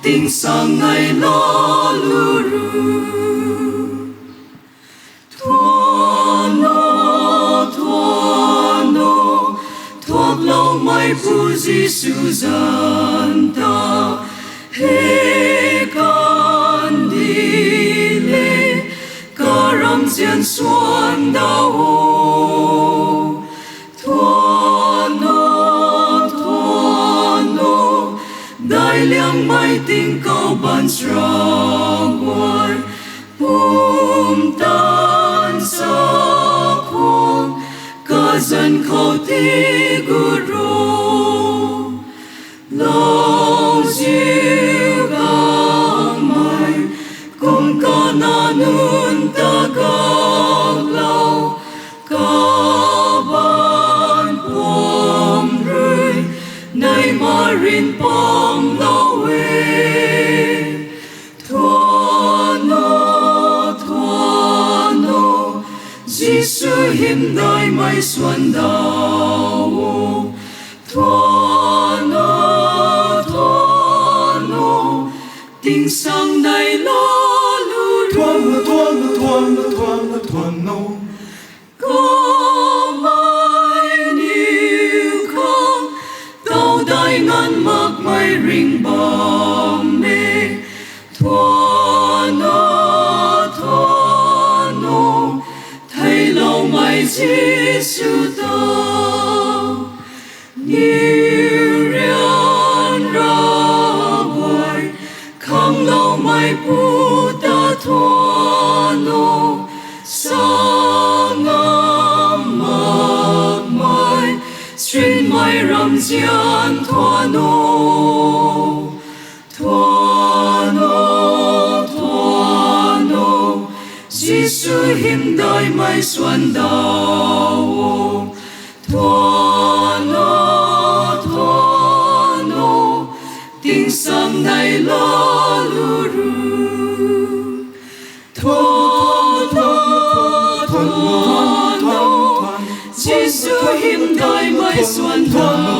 Tình sang ngày lo luru thuốc lâu mai phu Giêsu zanta he can đi lê karam zian xuân đau đại liang mai tình cao ban srawai tan sa khong ka dân khâu ti guru lâu diệu gang mai cùng ca na nun ta gang lâu ca ban pom rơi nay marin pom lâu Giêsu hiện đại mai xuân đào thoa nô tình sang này lo lu thoa nô có mai niu không tàu đại ngàn mạc mai ring bom mê thoa nô mai Giêsu ta như rian ra ngoài không lâu mai pu ta thoa nô sang ngam mạc mai xuyên mai ram zian thoa nô Giêsu hiện đại mai xuân đào thoa nô tình sang này lo luru thoa nô Giêsu hiện đại mai xuân đào